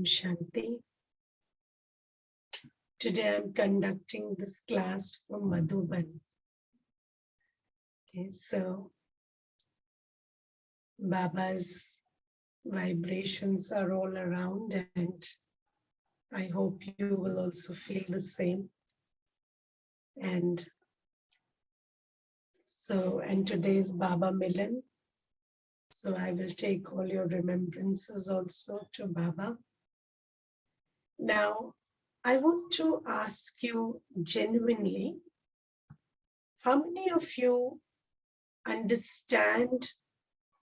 Shanti. Today I'm conducting this class from Madhuban. Okay, so Baba's vibrations are all around, and I hope you will also feel the same. And today is Baba Milan. So I will take all your remembrances also to Baba. Now, I want to ask you genuinely, how many of you understand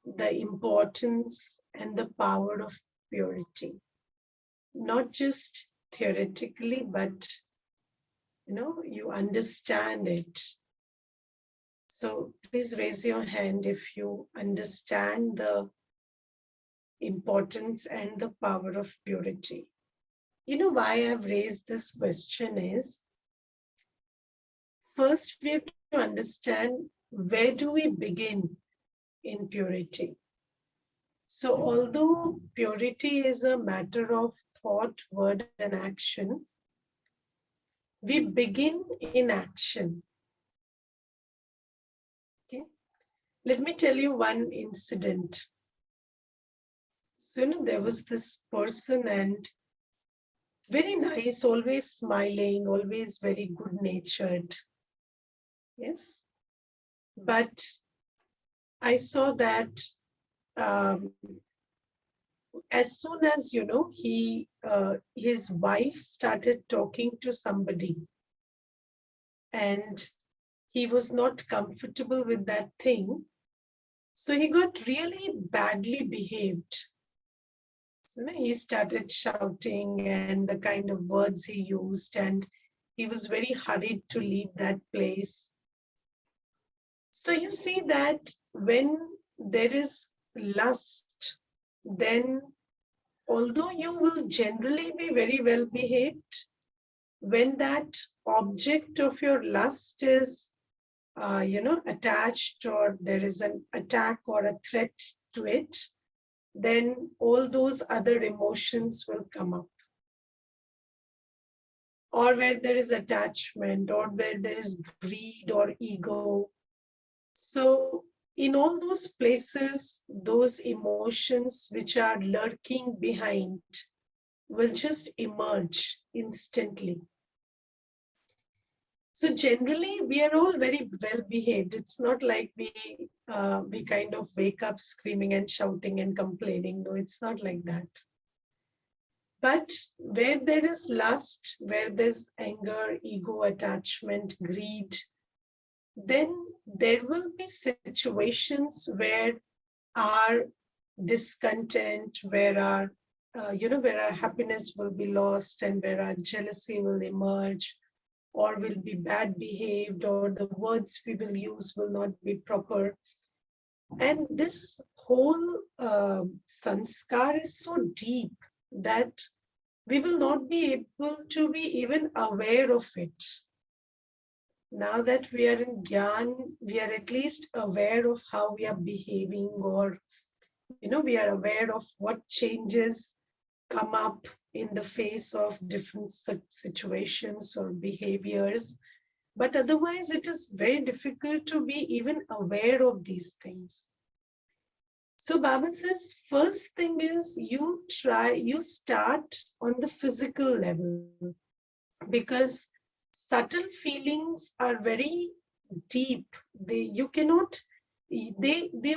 the importance and the power of purity? Not just theoretically, but you understand it. So please raise your hand if you understand the importance and the power of purity. You know why I've raised this question is, first we have to understand, where do we begin in purity? So although purity is a matter of thought, word, and action, we begin in action. Okay, let me tell you one incident. So there was this person, and very nice, always smiling, always very good-natured. Yes, but I saw that as soon as his wife started talking to somebody, and he was not comfortable with that thing, so he got really badly behaved. So he started shouting and the kind of words he used, and he was very hurried to leave that place. So you see that when there is lust, then although you will generally be very well behaved, when that object of your lust is, attached, or there is an attack or a threat to it, then all those other emotions will come up. Or where there is attachment, or where there is greed or ego. So in all those places, those emotions which are lurking behind will just emerge instantly. So generally, we are all very well behaved. It's not like we kind of wake up screaming and shouting and complaining. No, it's not like that. But where there is lust, where there's anger, ego, attachment, greed, then there will be situations where our discontent, where our happiness will be lost, and where our jealousy will emerge, or will be bad behaved, or the words we will use will not be proper. And this whole sanskar is so deep that we will not be able to be even aware of it. Now that we are in Gyan, we are at least aware of how we are behaving, or we are aware of what changes come up in the face of different situations or behaviors. But otherwise, it is very difficult to be even aware of these things. So Baba says, first thing is you start on the physical level, because subtle feelings are very deep. They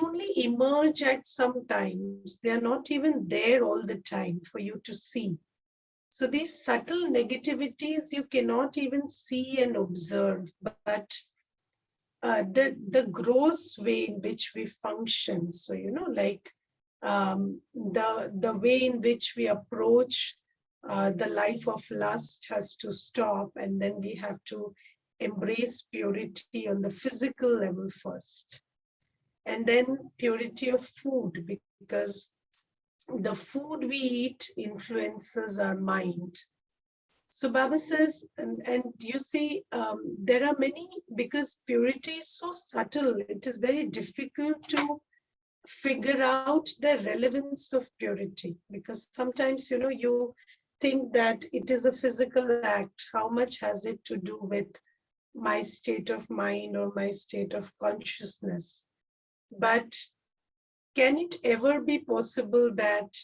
only emerge at some times. They are not even there all the time for you to see. So these subtle negativities you cannot even see and observe, but the gross way in which we function. So like the way in which we approach the life of lust has to stop, and then we have to embrace purity on the physical level first. And then purity of food, because the food we eat influences our mind. So Baba says, and you see, there are many, because purity is so subtle, it is very difficult to figure out the relevance of purity, because sometimes, you think that it is a physical act. How much has it to do with my state of mind or my state of consciousness? But can it ever be possible that,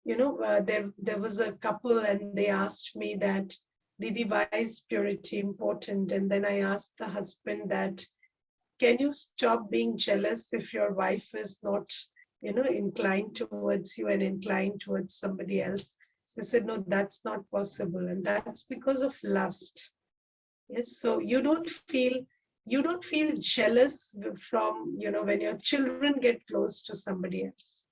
there was a couple and they asked me that, Didi, why is purity important? And then I asked the husband that, can you stop being jealous if your wife is not, inclined towards you and inclined towards somebody else? So he said, no, that's not possible. And that's because of lust. Yes, so you don't feel jealous from, when your children get close to somebody else.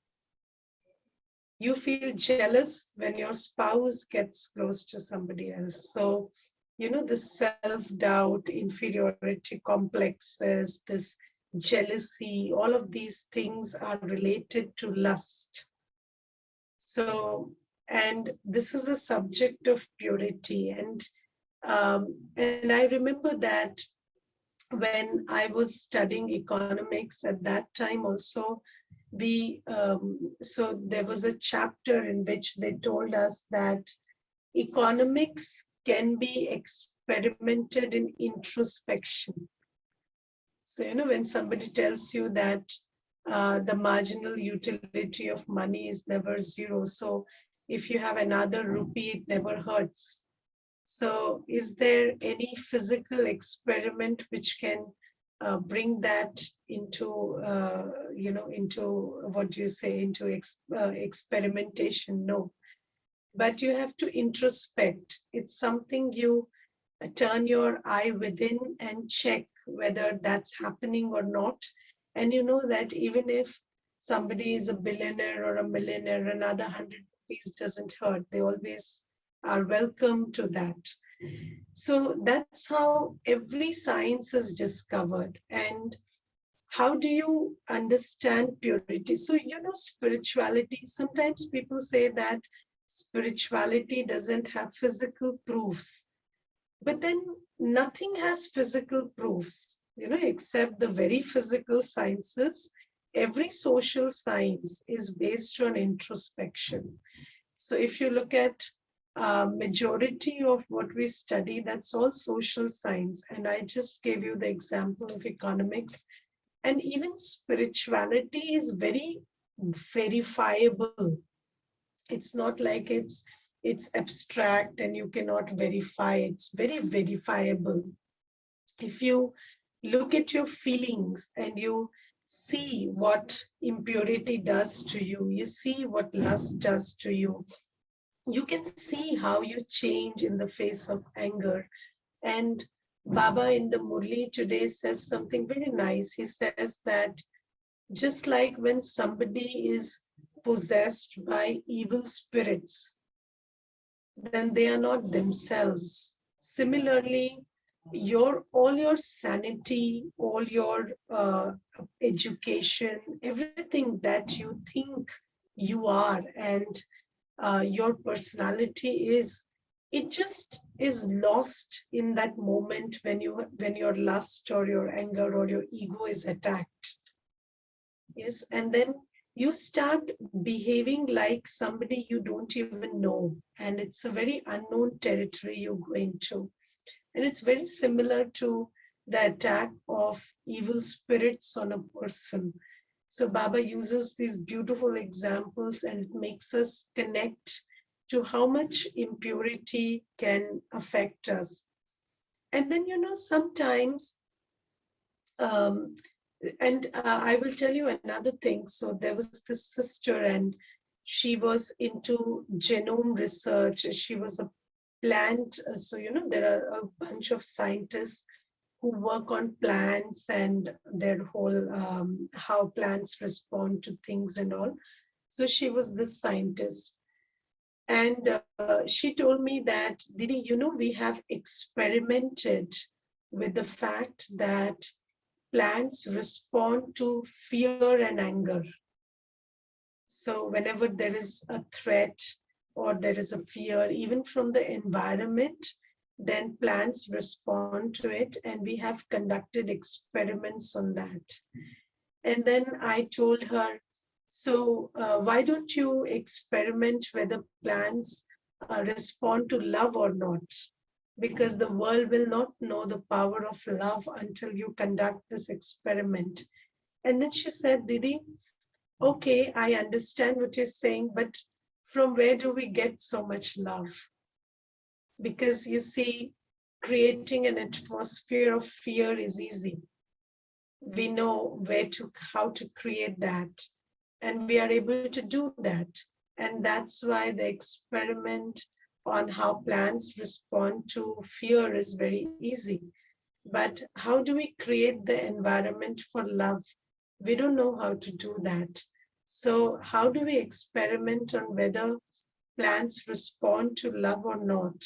You feel jealous when your spouse gets close to somebody else. So, the self-doubt, inferiority complexes, this jealousy, all of these things are related to lust. So, and this is a subject of purity. And I remember that when I was studying economics at that time also, so there was a chapter in which they told us that economics can be experimented in introspection. So, when somebody tells you that the marginal utility of money is never zero, so if you have another rupee, it never hurts. So is there any physical experiment which can bring that into, into what do you say, into experimentation? No. But you have to introspect. It's something you turn your eye within and check whether that's happening or not. And you know that even if somebody is a billionaire or a millionaire, another 100 rupees doesn't hurt. They always are welcome to that. So that's how every science is discovered. And how do you understand purity? So, spirituality, sometimes people say that spirituality doesn't have physical proofs, but then nothing has physical proofs, except the very physical sciences. Every social science is based on introspection. So if you look at majority of what we study, that's all social science. And I just gave you the example of economics. And even spirituality is very verifiable. It's not like it's abstract and you cannot verify. It's very verifiable. If you look at your feelings and you see what impurity does to you, you see what lust does to you can see how you change in the face of anger. And Baba in the Murli today says something very nice. He says that just like when somebody is possessed by evil spirits, then they are not themselves. Similarly, all your sanity, all your education, everything that you think you are, and your personality is, it just is lost in that moment when your lust or your anger or your ego is attacked. Yes, and then you start behaving like somebody you don't even know, and it's a very unknown territory you go into. And it's very similar to the attack of evil spirits on a person. So Baba uses these beautiful examples and it makes us connect to how much impurity can affect us. And then, sometimes, um, and I will tell you another thing. So there was this sister and she was into genome research. She was a plant. So, there are a bunch of scientists who work on plants and their whole how plants respond to things and all. So she was this scientist. And she told me that, Didi, we have experimented with the fact that plants respond to fear and anger. So whenever there is a threat or there is a fear, even from the environment, then plants respond to it, and we have conducted experiments on that. And then I told her, So why don't you experiment whether plants respond to love or not? Because the world will not know the power of love until you conduct this experiment. And then she said, Didi, okay, I understand what you're saying, but from where do we get so much love? Because you see, creating an atmosphere of fear is easy. We know how to create that, and we are able to do that. And that's why the experiment on how plants respond to fear is very easy. But how do we create the environment for love? We don't know how to do that. So how do we experiment on whether plants respond to love or not?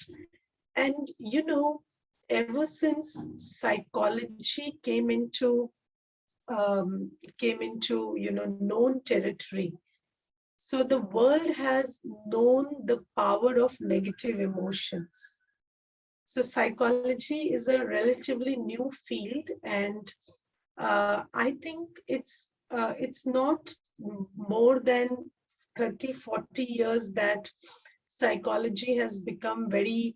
And ever since psychology came into known territory, so the world has known the power of negative emotions. So psychology is a relatively new field, and I think it's not more than 30, 40 years that psychology has become very,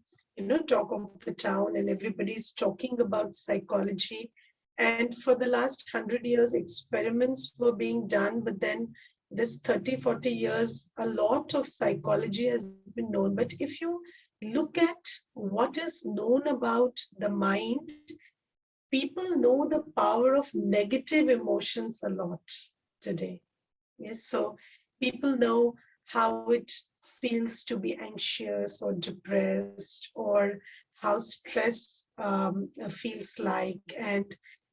talk of the town, and everybody's talking about psychology. And for the last 100 years, experiments were being done, but then this 30, 40 years, a lot of psychology has been known. But if you look at what is known about the mind, people know the power of negative emotions a lot today. Yes, so people know how it feels to be anxious or depressed, or how stress feels like. And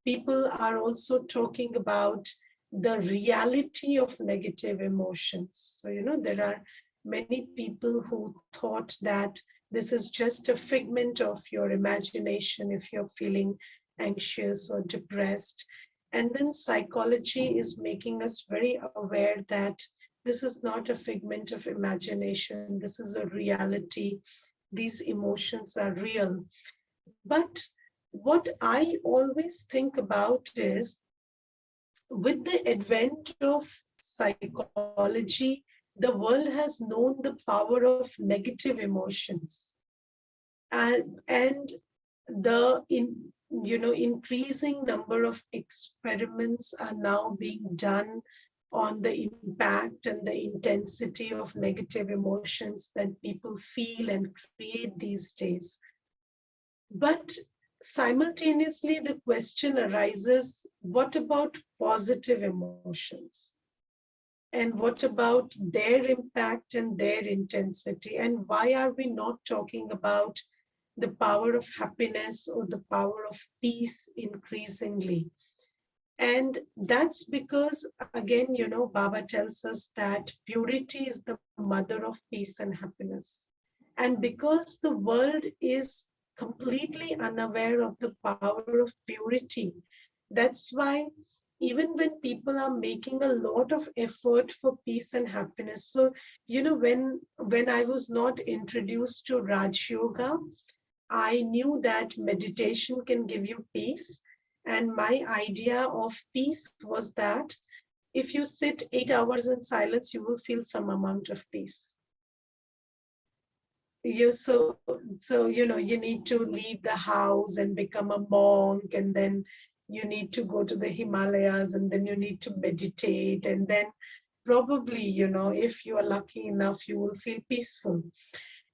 people are also talking about the reality of negative emotions. So, there are many people who thought that this is just a figment of your imagination if you're feeling anxious or depressed. And then psychology is making us very aware that this is not a figment of imagination, this is a reality. These emotions are real. But what I always think about is, with the advent of psychology, the world has known the power of negative emotions. And the increasing number of experiments are now being done on the impact and the intensity of negative emotions that people feel and create these days. But simultaneously, the question arises, what about positive emotions? And what about their impact and their intensity? And why are we not talking about the power of happiness or the power of peace increasingly? And that's because, again, Baba tells us that purity is the mother of peace and happiness. And because the world is completely unaware of the power of purity, that's why even when people are making a lot of effort for peace and happiness. So, when I was not introduced to Raj Yoga, I knew that meditation can give you peace. And my idea of peace was that if you sit 8 hours in silence, you will feel some amount of peace. You need to leave the house and become a monk, and then you need to go to the Himalayas, and then you need to meditate, and then probably, if you are lucky enough, you will feel peaceful.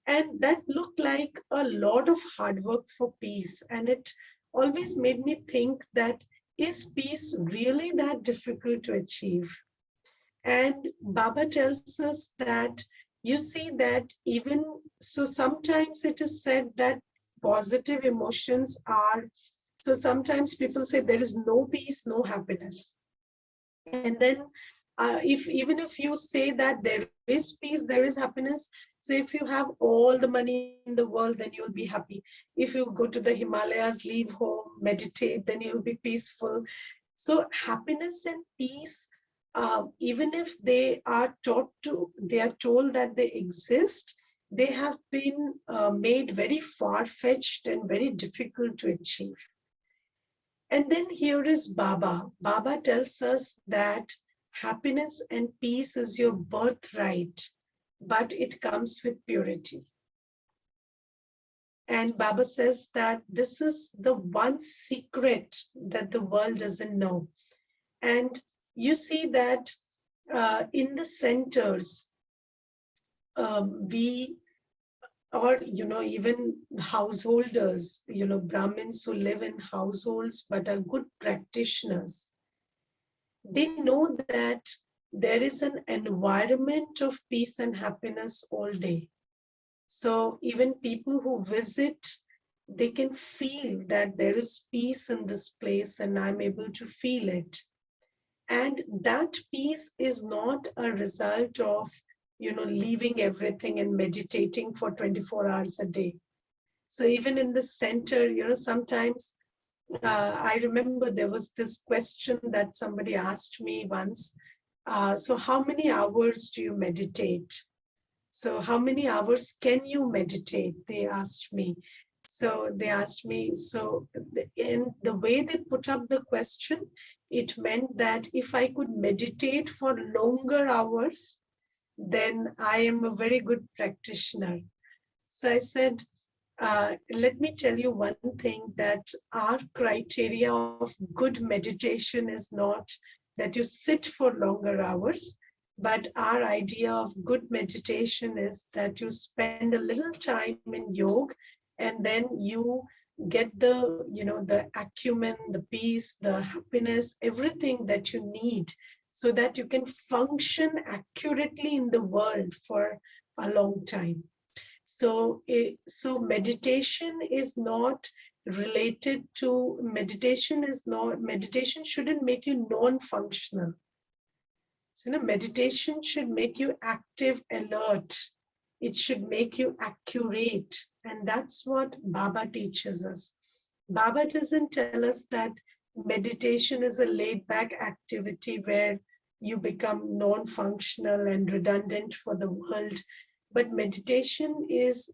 And that looked like a lot of hard work for peace. And it always made me think that, is peace really that difficult to achieve? And Baba tells us that, you see that even so, sometimes it is said that positive emotions are, so sometimes people say there is no peace, no happiness. And then if you say that there is peace, there is happiness. So if you have all the money in the world, then you'll be happy. If you go to the Himalayas, leave home, meditate, then you'll be peaceful. So happiness and peace, even if they are told that they exist, they have been made very far-fetched and very difficult to achieve. And then here is Baba. Baba tells us that happiness and peace is your birthright, but it comes with purity. And Baba says that this is the one secret that the world doesn't know. And you see that in the centers, we, or, even householders, Brahmins who live in households but are good practitioners, they know that there is an environment of peace and happiness all day. So even people who visit, they can feel that there is peace in this place and I'm able to feel it. And that peace is not a result of, leaving everything and meditating for 24 hours a day. So even in the center, sometimes I remember there was this question that somebody asked me once. So how many hours do you meditate? So how many hours can you meditate? They asked me. So they asked me, so in the way they put up the question, it meant that if I could meditate for longer hours, then I am a very good practitioner. So I said, let me tell you one thing, that our criteria of good meditation is not that you sit for longer hours, but our idea of good meditation is that you spend a little time in yoga, and then you get the, the acumen, the peace, the happiness, everything that you need so that you can function accurately in the world for a long time. So meditation is not related to, meditation shouldn't make you non-functional. So, meditation should make you active, alert. It should make you accurate. And that's what Baba teaches us. Baba doesn't tell us that meditation is a laid back activity where you become non-functional and redundant for the world. But meditation is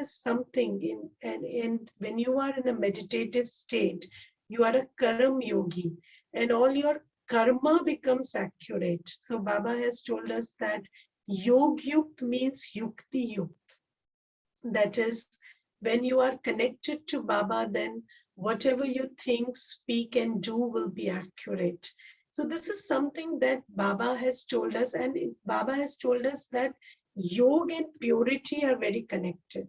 something and when you are in a meditative state, you are a karam yogi, and all your karma becomes accurate. So Baba has told us that yog yukt means yukti yukt. That is, when you are connected to Baba, then whatever you think, speak, and do will be accurate. So this is something that Baba has told us, and Baba has told us that yoga and purity are very connected.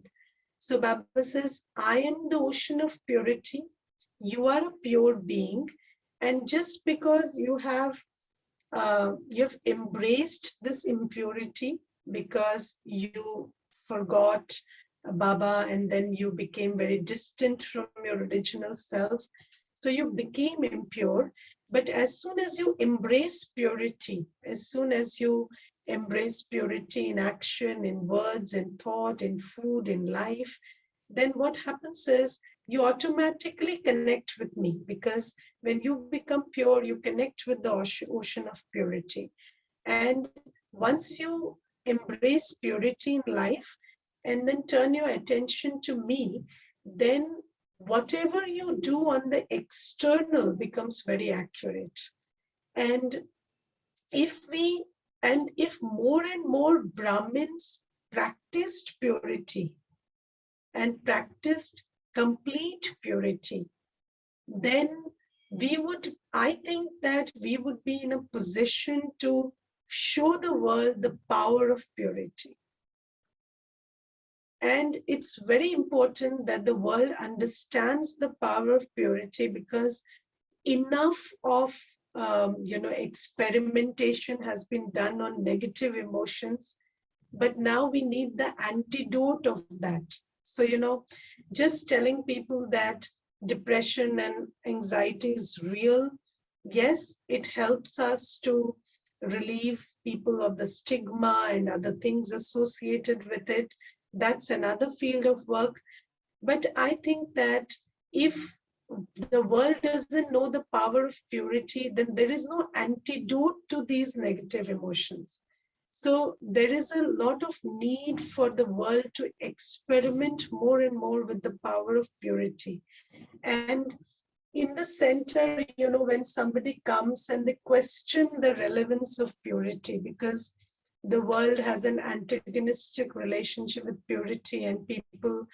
So Baba says, I am the ocean of purity. You are a pure being. And just because you've embraced this impurity because you forgot Baba and then you became very distant from your original self. So you became impure. But as soon as you embrace purity, as soon as you embrace purity in action, in words, in thought, in food, in life, then what happens is you automatically connect with me, because when you become pure, you connect with the ocean of purity. And once you embrace purity in life and then turn your attention to me, then whatever you do on the external becomes very accurate. And if more and more Brahmins practiced purity and practiced complete purity, then I think that we would be in a position to show the world the power of purity. And it's very important that the world understands the power of purity, because enough of experimentation has been done on negative emotions, but now we need the antidote of that. So, just telling people that depression and anxiety is real, yes, it helps us to relieve people of the stigma and other things associated with it. That's another field of work. But I think that if the world doesn't know the power of purity, then there is no antidote to these negative emotions. So there is a lot of need for the world to experiment more and more with the power of purity. And in the center, when somebody comes and they question the relevance of purity, because the world has an antagonistic relationship with purity, and people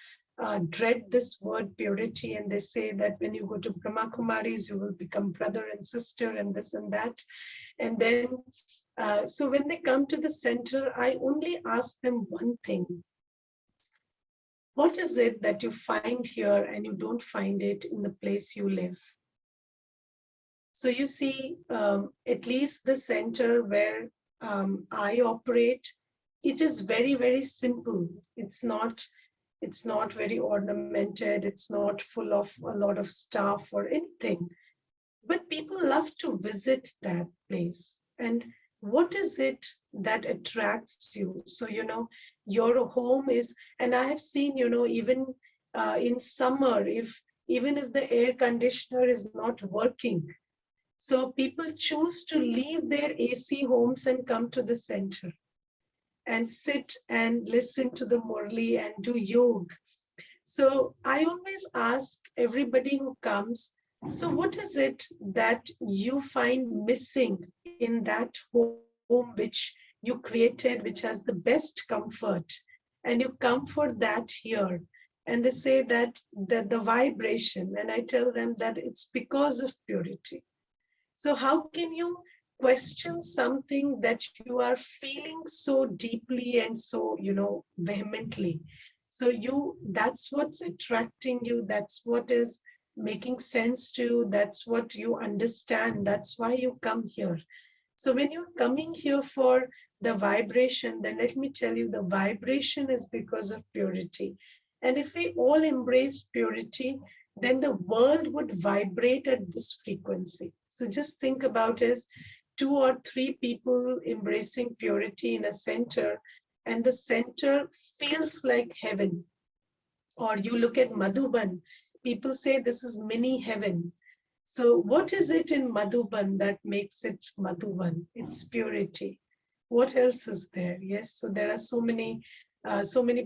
dread this word purity, and they say that when you go to Brahma Kumaris, you will become brother and sister and this and that. And then, so when they come to the center, I only ask them one thing. What is it that you find here and you don't find it in the place you live? So you see, at least the center where I operate, it is very, very simple. It's not very ornamented. It's not full of a lot of stuff or anything. But people love to visit that place. And what is it that attracts you? So, your home is, and I have seen, even in summer, even if the air conditioner is not working, so people choose to leave their AC homes and come to the center and sit and listen to the Murli and do yoga. So I always ask everybody who comes, so what is it that you find missing in that home which you created, which has the best comfort, and you comfort that here? And they say that the vibration, and I tell them that it's because of purity. So how can you question something that you are feeling so deeply and so, vehemently? So that's what's attracting you. That's what is making sense to you. That's what you understand. That's why you come here. So when you're coming here for the vibration, then let me tell you, the vibration is because of purity. And if we all embrace purity, then the world would vibrate at this frequency. So just think about it, 2 or 3 people embracing purity in a center, and the center feels like heaven. Or you look at Madhuban, people say this is mini heaven. So what is it in Madhuban that makes it Madhuban? It's purity. What else is there? Yes, so there are so many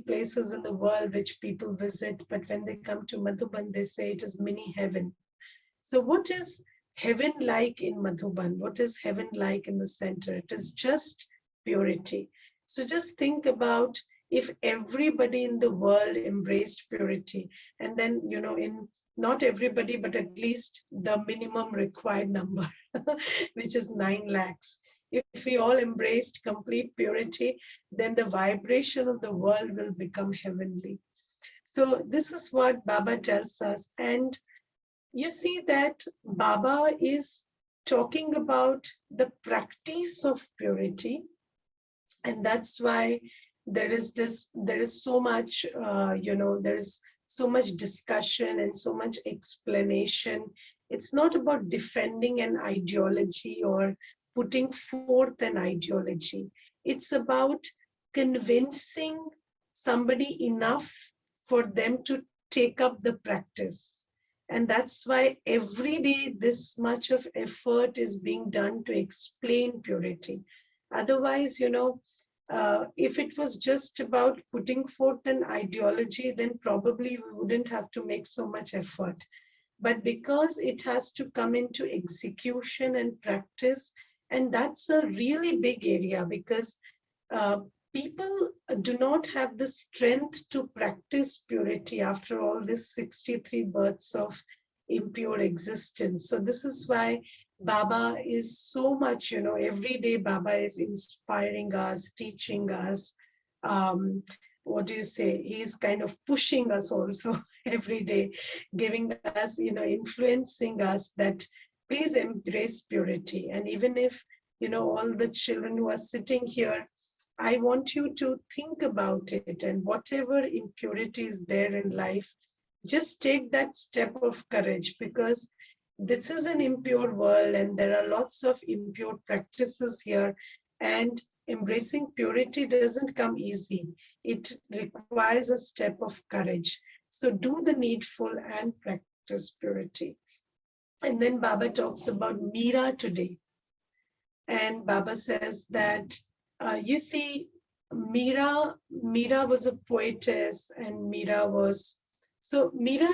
places in the world which people visit, but when they come to Madhuban, they say it is mini heaven. So what is heaven like in Madhuban? What is heaven like in the center? It is just purity. So just think about if everybody in the world embraced purity, and then, in not everybody, but at least the minimum required number, which is 9 lakhs. If we all embraced complete purity, then the vibration of the world will become heavenly. So this is what Baba tells us. And you see that Baba is talking about the practice of purity. And that's why there is so much, there is so much discussion and so much explanation. It's not about defending an ideology or putting forth an ideology. It's about convincing somebody enough for them to take up the practice. And that's why every day this much of effort is being done to explain purity. Otherwise, if it was just about putting forth an ideology, then probably we wouldn't have to make so much effort. But because it has to come into execution and practice, and that's a really big area, because people do not have the strength to practice purity after all this 63 births of impure existence. So this is why Baba is so much, every day Baba is inspiring us, teaching us. What do you say? He's kind of pushing us also every day, giving us, influencing us that please embrace purity. And even if, all the children who are sitting here, I want you to think about it, and whatever impurity is there in life, just take that step of courage, because this is an impure world and there are lots of impure practices here, and embracing purity doesn't come easy. It requires a step of courage. So do the needful and practice purity. And then Baba talks about Meera today. And Baba says that, you see, Meera was a poetess, and Meera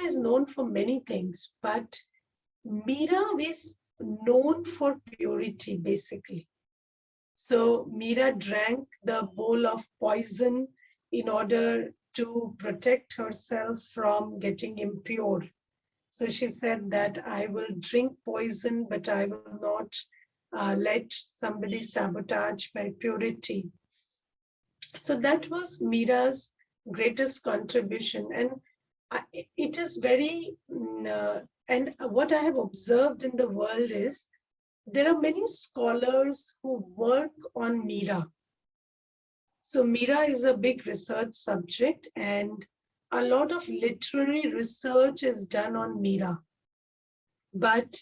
is known for many things, but Mira is known for purity, basically. So Mira drank the bowl of poison in order to protect herself from getting impure. So she said that I will drink poison, but I will not let somebody sabotage my purity. So that was Mira's greatest contribution. And it is very, and what I have observed in the world is there are many scholars who work on Mira. So Mira is a big research subject, and a lot of literary research is done on Mira. But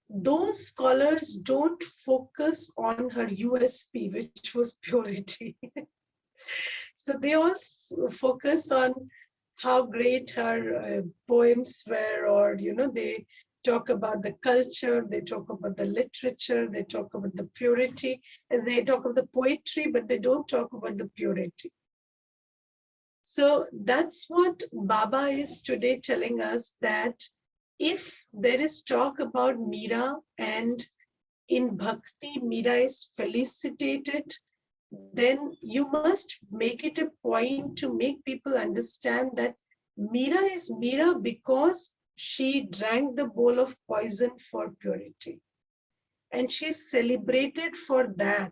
those scholars don't focus on her USP, which was purity. So they all focus on how great her poems were, or, they talk about the culture, they talk about the literature, they talk about the purity, and they talk about the poetry, but they don't talk about the purity. So that's what Baba is today telling us, that if there is talk about Mira, and in Bhakti, Mira is felicitated, then you must make it a point to make people understand that Mira is Mira because she drank the bowl of poison for purity. And she's celebrated for that.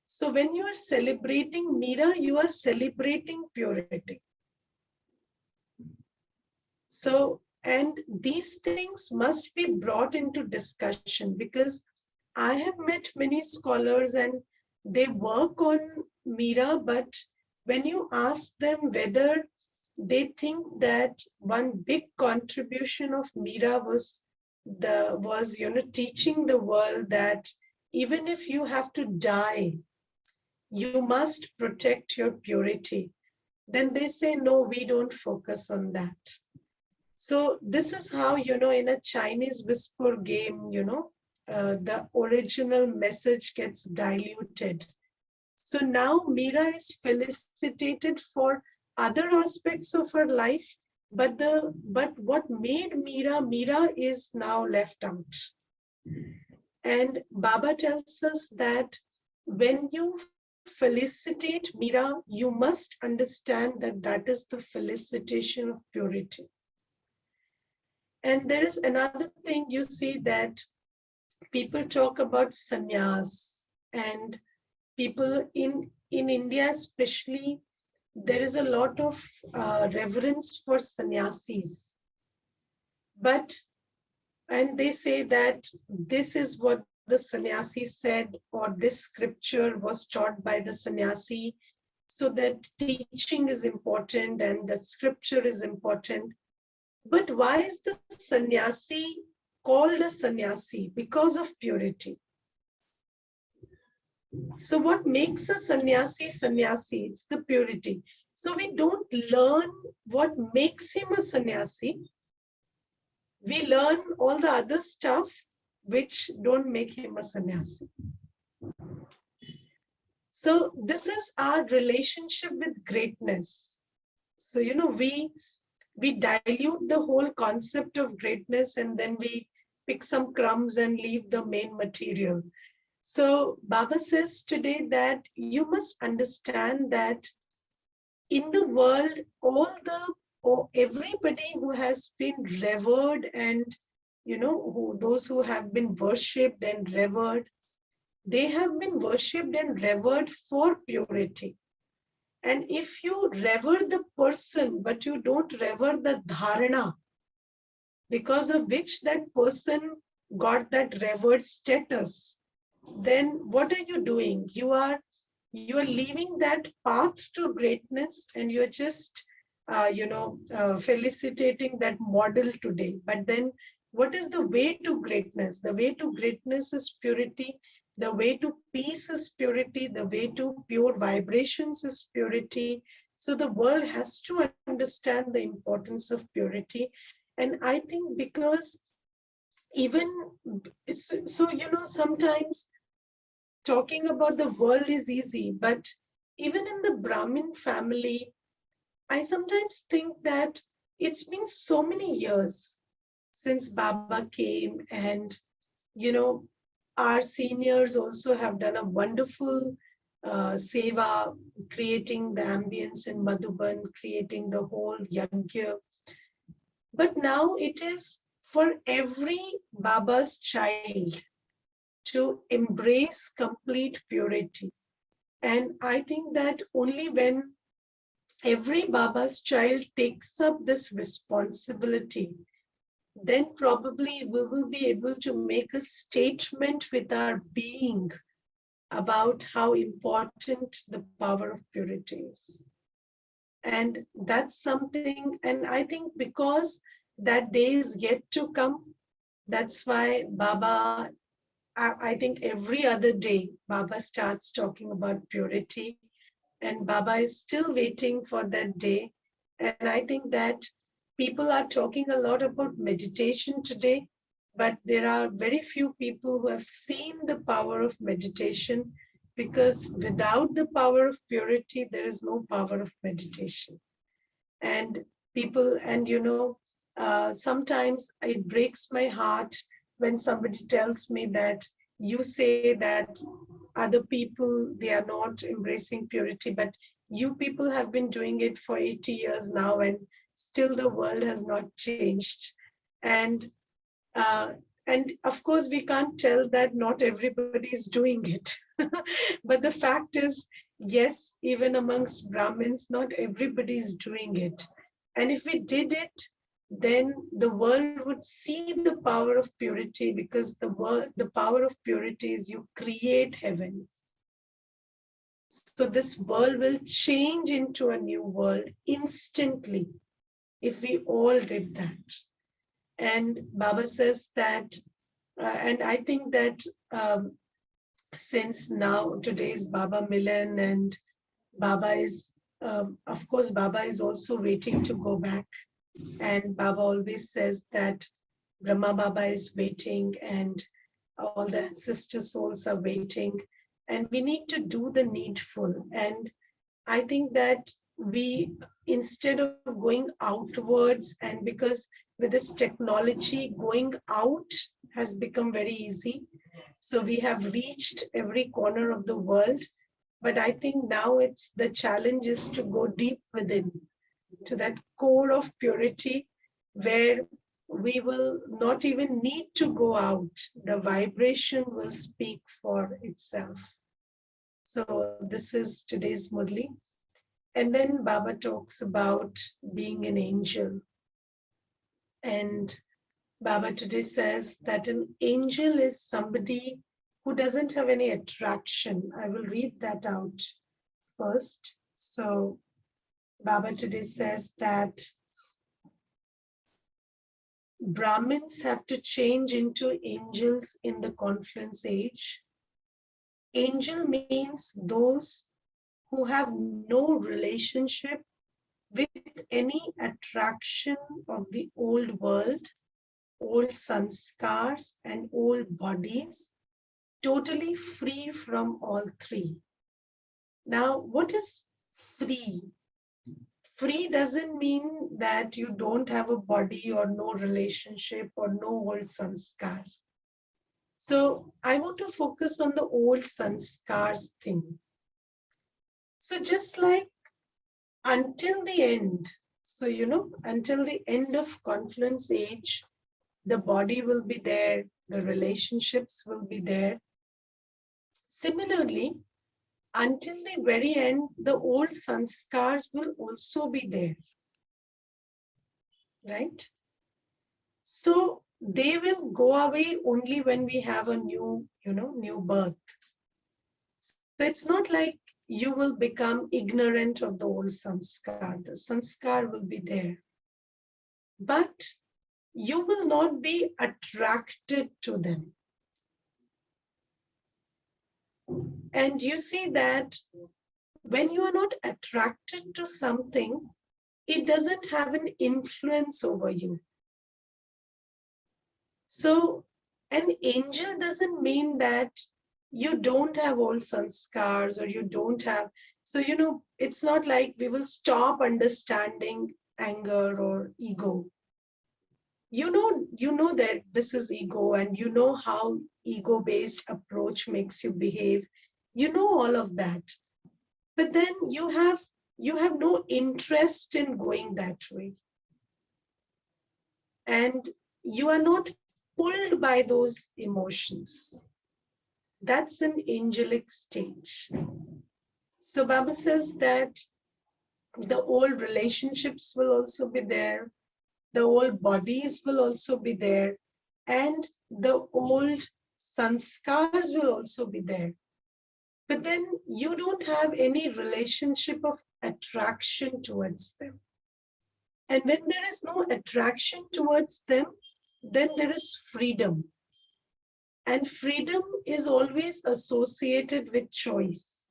So when you are celebrating Mira, you are celebrating purity. So, and these things must be brought into discussion, because I have met many scholars and they work on Mira, but when you ask them whether they think that one big contribution of Mira was teaching the world that even if you have to die, you must protect your purity, then they say, no, we don't focus on that. So this is how, in a Chinese whisper game, the original message gets diluted. So now Mira is felicitated for other aspects of her life, but what made Mira is now left out. And Baba tells us that when you felicitate Mira, you must understand that that is the felicitation of purity. And there is another thing, you see, that people talk about sannyas, and people in India especially, there is a lot of reverence for sannyasis. And they say that this is what the sannyasi said, or this scripture was taught by the sannyasi, so that teaching is important and the scripture is important. But why is the sannyasi called a sannyasi? Because of purity. So what makes a sannyasi sannyasi? It's the purity. So we don't learn what makes him a sannyasi. We learn all the other stuff which don't make him a sannyasi. So this is our relationship with greatness. So, we dilute the whole concept of greatness, and then we pick some crumbs and leave the main material. So Baba says today that you must understand that in the world, everybody who has been revered, and those who have been worshipped and revered, they have been worshipped and revered for purity. And if you revere the person, but you don't revere the dharana, because of which that person got that revered status, then what are you doing? You are leaving that path to greatness, and you're just felicitating that model today. But then what is the way to greatness? The way to greatness is purity. The way to peace is purity. The way to pure vibrations is purity. So the world has to understand the importance of purity. And I think because even so, sometimes talking about the world is easy, but even in the Brahmin family, I sometimes think that it's been so many years since Baba came, and you know, our seniors also have done a wonderful seva, creating the ambience in Madhuban, creating the whole yajna. But now it is for every Baba's child to embrace complete purity. And I think that only when every Baba's child takes up this responsibility, then probably we will be able to make a statement with our being about how important the power of purity is. And that's something, and I think because that day is yet to come, that's why Baba, I think every other day, Baba starts talking about purity, and Baba is still waiting for that day. And I think that people are talking a lot about meditation today, but there are very few people who have seen the power of meditation, because without the power of purity, there is no power of meditation. And people, and sometimes it breaks my heart when somebody tells me that you say that other people, they are not embracing purity, but you people have been doing it for 80 years now, and still the world has not changed. And uh, and of course, we can't tell that not everybody is doing it. But the fact is, yes, even amongst Brahmins, not everybody is doing it. And if we did it, then the world would see the power of purity, because the power of purity is you create heaven. So this world will change into a new world instantly if we all did that. And Baba says that, and I think that since now today is Baba Milan, and Baba is, of course, Baba is also waiting to go back. And Baba always says that Brahma Baba is waiting, and all the ancestor souls are waiting. And we need to do the needful. And I think that we, instead of going outwards, and because with this technology, going out has become very easy. So we have reached every corner of the world. But I think now it's the challenge is to go deep within, to that core of purity, where we will not even need to go out. The vibration will speak for itself. So this is today's Murli. And then Baba talks about being an angel. And Baba today says that an angel is somebody who doesn't have any attraction. I will read that out first. So Baba today says that Brahmins have to change into angels in the confluence age. Angel means those who have no relationship with any attraction of the old world, old sanskars, and old bodies, totally free from all three. Now, what is free? Free doesn't mean that you don't have a body or no relationship or no old sanskars. So I want to focus on the old sanskars thing. So just like until the end, so until the end of confluence age, the body will be there, the relationships will be there. Similarly, until the very end, the old sanskars will also be there, right? So they will go away only when we have a new birth. So it's not like you will become ignorant of the old sanskar. The sanskar will be there. But you will not be attracted to them. And you see that when you are not attracted to something, it doesn't have an influence over you. So an angel doesn't mean that you don't have old sanskars or you don't have. So, it's not like we will stop understanding anger or ego. you know that this is ego, and you know how ego-based approach makes you behave. You know all of that, but then you have no interest in going that way, and you are not pulled by those emotions. That's an angelic stage. So Baba says that the old relationships will also be there, the old bodies will also be there, and the old sanskars will also be there. But then you don't have any relationship of attraction towards them. And when there is no attraction towards them, then there is freedom. And freedom is always associated with choice.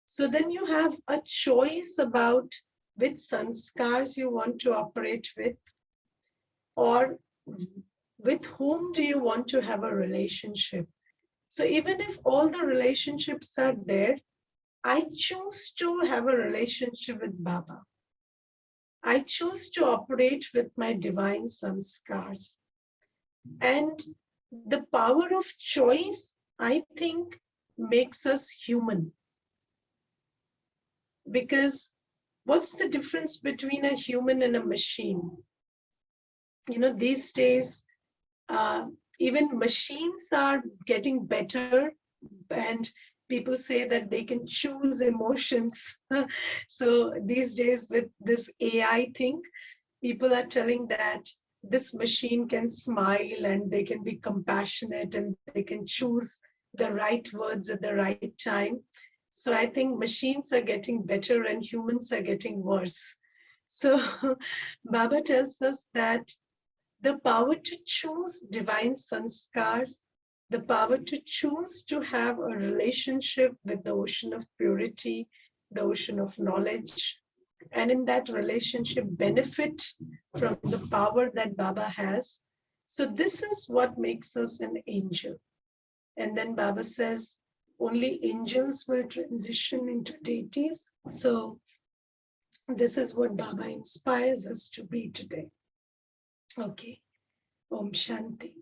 So then you have a choice about which sanskars you want to operate with, or with whom do you want to have a relationship. So even if all the relationships are there, I choose to have a relationship with Baba. I choose to operate with my divine sanskars. And the power of choice, I think, makes us human. Because what's the difference between a human and a machine? These days, uh, even machines are getting better, and people say that they can choose emotions. So these days, with this AI thing, people are telling that this machine can smile and they can be compassionate and they can choose the right words at the right time. So I think machines are getting better and humans are getting worse. So Baba tells us that the power to choose divine sanskars, the power to choose to have a relationship with the ocean of purity, the ocean of knowledge, and in that relationship benefit from the power that Baba has. So this is what makes us an angel. And then Baba says, only angels will transition into deities. So this is what Baba inspires us to be today. Okay. Om Shanti.